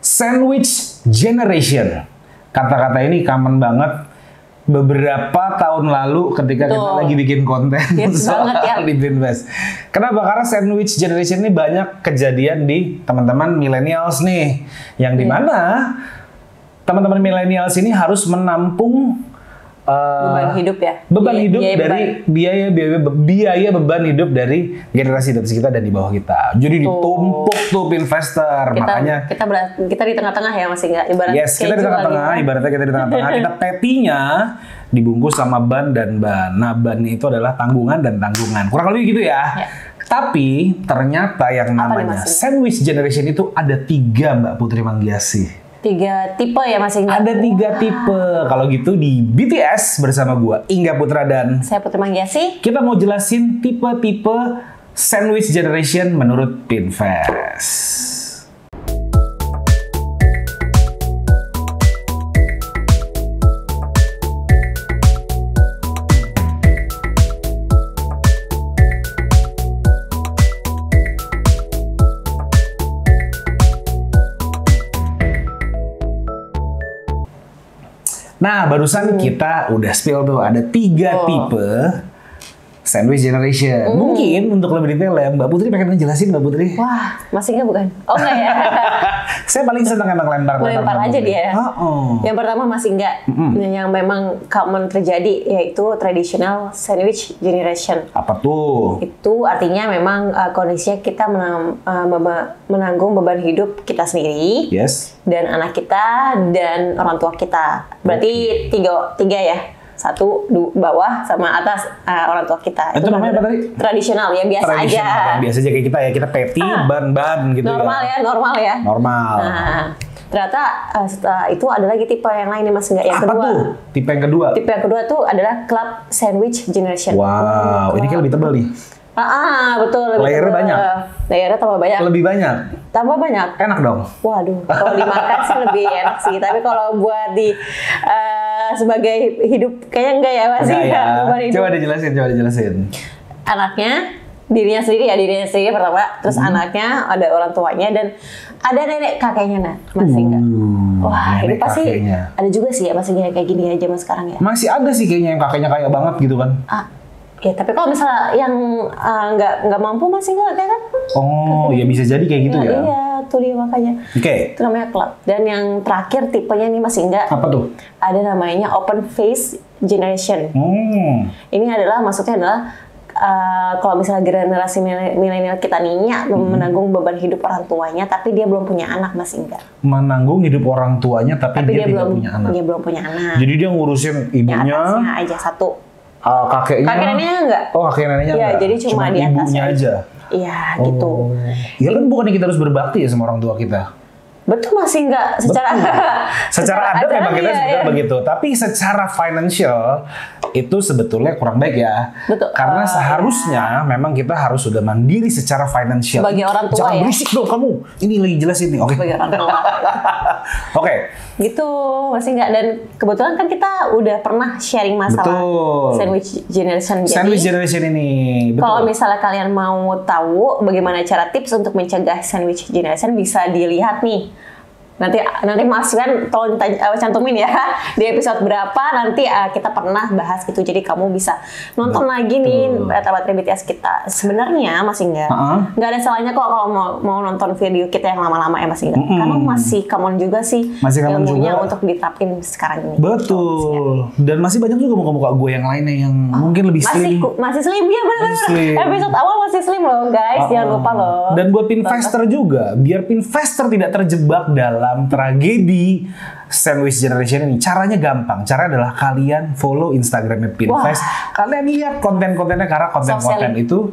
Sandwich generation. Kata-kata ini common banget beberapa tahun lalu ketika kita lagi bikin konten soal di Pinvest. Kenapa? Karena sandwich generation ini banyak kejadian di teman-teman millennials nih, yang dimana teman-teman millennials ini harus menampung beban hidup ya. Beban hidup dari biaya beban hidup dari generasi di atas kita dan di bawah kita. Jadi ditumpuk tuh Pinvester. Makanya kita di tengah-tengah ya, masih nggak ibarat. Yes, kita di tengah-tengah, ibaratnya kita di tengah-tengah. Kita petinya dibungkus sama ban dan ban. Nah, ban itu adalah tanggungan dan tanggungan. Kurang lebih gitu ya. Tapi ternyata yang namanya sandwich generation itu ada 3, Mbak Putri Manggiasih. 3 tipe ya masing-masing. Ada 3 tipe. Kalau gitu di BTS bersama gua Ingga Putra dan saya Putri Manggiasih. Kita mau jelasin tipe-tipe sandwich generation menurut Pinvest. Nah, barusan kita udah spill tuh ada 3 tipe sandwich generation. Mungkin untuk lebih detail ya, Mbak Putri pengen ngejelasin, Mbak Putri. Wah, masih enggak bukan? Oh enggak ya. Saya paling senang emang lempar aja dia. Yang pertama masih enggak, yang memang common terjadi yaitu traditional sandwich generation. Apa tuh? Itu artinya memang kondisinya kita menanggung beban hidup kita sendiri, dan anak kita dan orang tua kita. Berarti tiga ya. 1, 2 bawah sama atas orang tua kita. Itu namanya apa tadi? Tradisional ya, biasa aja. Biasa aja kayak kita ya, kita peti, ban-ban gitu normal ya. Normal ya. Normal. Nah, ternyata setelah itu ada lagi tipe yang lain nih Mas, enggak? Yang apa kedua. Tuh? Tipe yang kedua? Tipe yang kedua tuh adalah club sandwich generation. Wow, ini kan lebih tebal nih. Betul. Layernya banyak? Layernya tambah banyak. Lebih banyak? Tambah banyak. Enak dong? Waduh, kalau dimakan sih lebih enak sih. Tapi kalau buat sebagai hidup, kayaknya enggak ya Mas? Enggak ya? Coba dijelasin. Anaknya, dirinya sendiri pertama. Terus anaknya, ada orang tuanya, dan ada nenek kakeknya masih enggak? Wah, ini pasti kakeknya. Ada juga sih ya masih kayak gini aja zaman sekarang ya? Masih ada sih kayaknya yang kakeknya kaya banget gitu kan? Ya, tapi kalau misalnya yang nggak mampu masih nggak kan? Oh, ya bisa jadi kayak gitu ya? Iya, tuh dia makanya. Oke. Itu namanya club. Dan yang terakhir tipenya nih masih enggak. Apa tuh? Ada namanya open face generation. Ini maksudnya adalah kalau misalnya generasi milenial kita nih menanggung beban hidup orang tuanya, tapi dia belum punya anak, masih enggak. Menanggung hidup orang tuanya, tapi dia tidak punya anak. Dia belum punya anak. Jadi dia ngurusin ibunya. Atasnya aja satu. Kakek neneknya enggak? Oh, kakek neneknya enggak. Iya, jadi cuma di ibunya aja. Iya, gitu. Ya kan bukannya kita harus berbakti ya sama orang tua kita? Betul, masih enggak secara adat memang kita sebetulnya begitu, tapi secara financial itu sebetulnya kurang baik ya. Betul. Karena seharusnya memang kita harus sudah mandiri secara financial. Sebagai orang tua. Jangan berisik dong kamu. Ini lagi jelasin nih. Oke. Sebagai orang tua. Oke. Gitu, masih enggak. Dan kebetulan kan kita udah pernah sharing masalah sandwich generation. Sandwich generation ini. Kalau misalnya kalian mau tahu bagaimana cara tips untuk mencegah sandwich generation, bisa dilihat nih. Nanti Mas kan tolong cantumin ya di episode berapa nanti kita pernah bahas gitu, jadi kamu bisa nonton lagi nih materi BTS kita. Sebenarnya masih nggak ada salahnya kok kalau mau nonton video kita yang lama-lama ya, masih nggak, karena masih common juga sih ilmunya untuk diterapin sekarang ini. Betul. Dan masih banyak juga muka-muka gue yang lainnya yang mungkin lebih slim. Masih slim ya, benar-benar. Episode awal masih slim loh guys, jangan lupa loh. Dan buat Pinvester juga, biar Pinvester tidak terjebak dalam tragedi sandwich generation ini, caranya gampang. Caranya adalah kalian follow Instagramnya Pinvest. Kalian lihat konten-kontennya, karena konten-konten itu,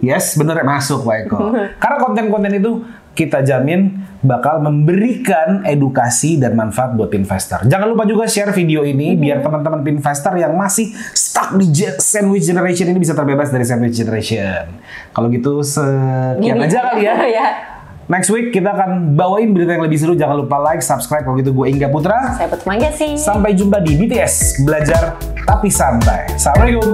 yes, bener masuk Pak Eko. Karena konten-konten itu kita jamin bakal memberikan edukasi dan manfaat buat Pinvester. Jangan lupa juga share video ini biar teman-teman Pinvester yang masih stuck di sandwich generation ini bisa terbebas dari sandwich generation. Kalau gitu sekian aja kali ya. Next week kita akan bawain berita yang lebih seru. Jangan lupa like, subscribe. Kalau gitu gue Ingga Putra. Saya Putri Manggiasih. Sampai jumpa di BTS Belajar Tapi Santai. Assalamualaikum.